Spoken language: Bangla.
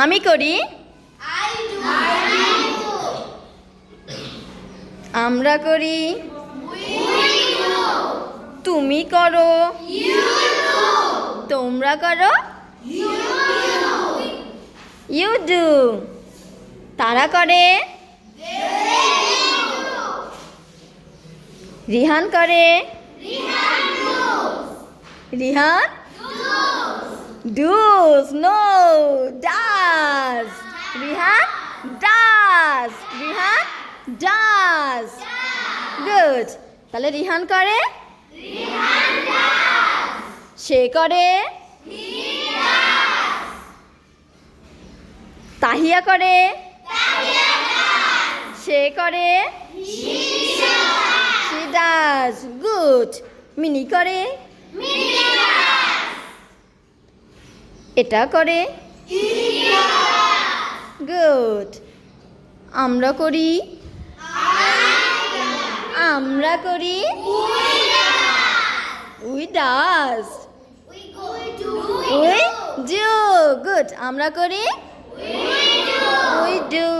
আমি করি, আমরা করি, তুমি করো, তোমরা করো, ইউ ডু, তারা করে, রিহান করে, Rihan does, no, does. Rihan does. Rihan does. Good. তাহলে রিহান করে, সে করে, তাহিয়া করে, সে করে, she does. Good. মিনি করে, এটা করে, গুড। আমরা করি, আমরা করি, we does, we do. Good. আমরা করি, উই ডু।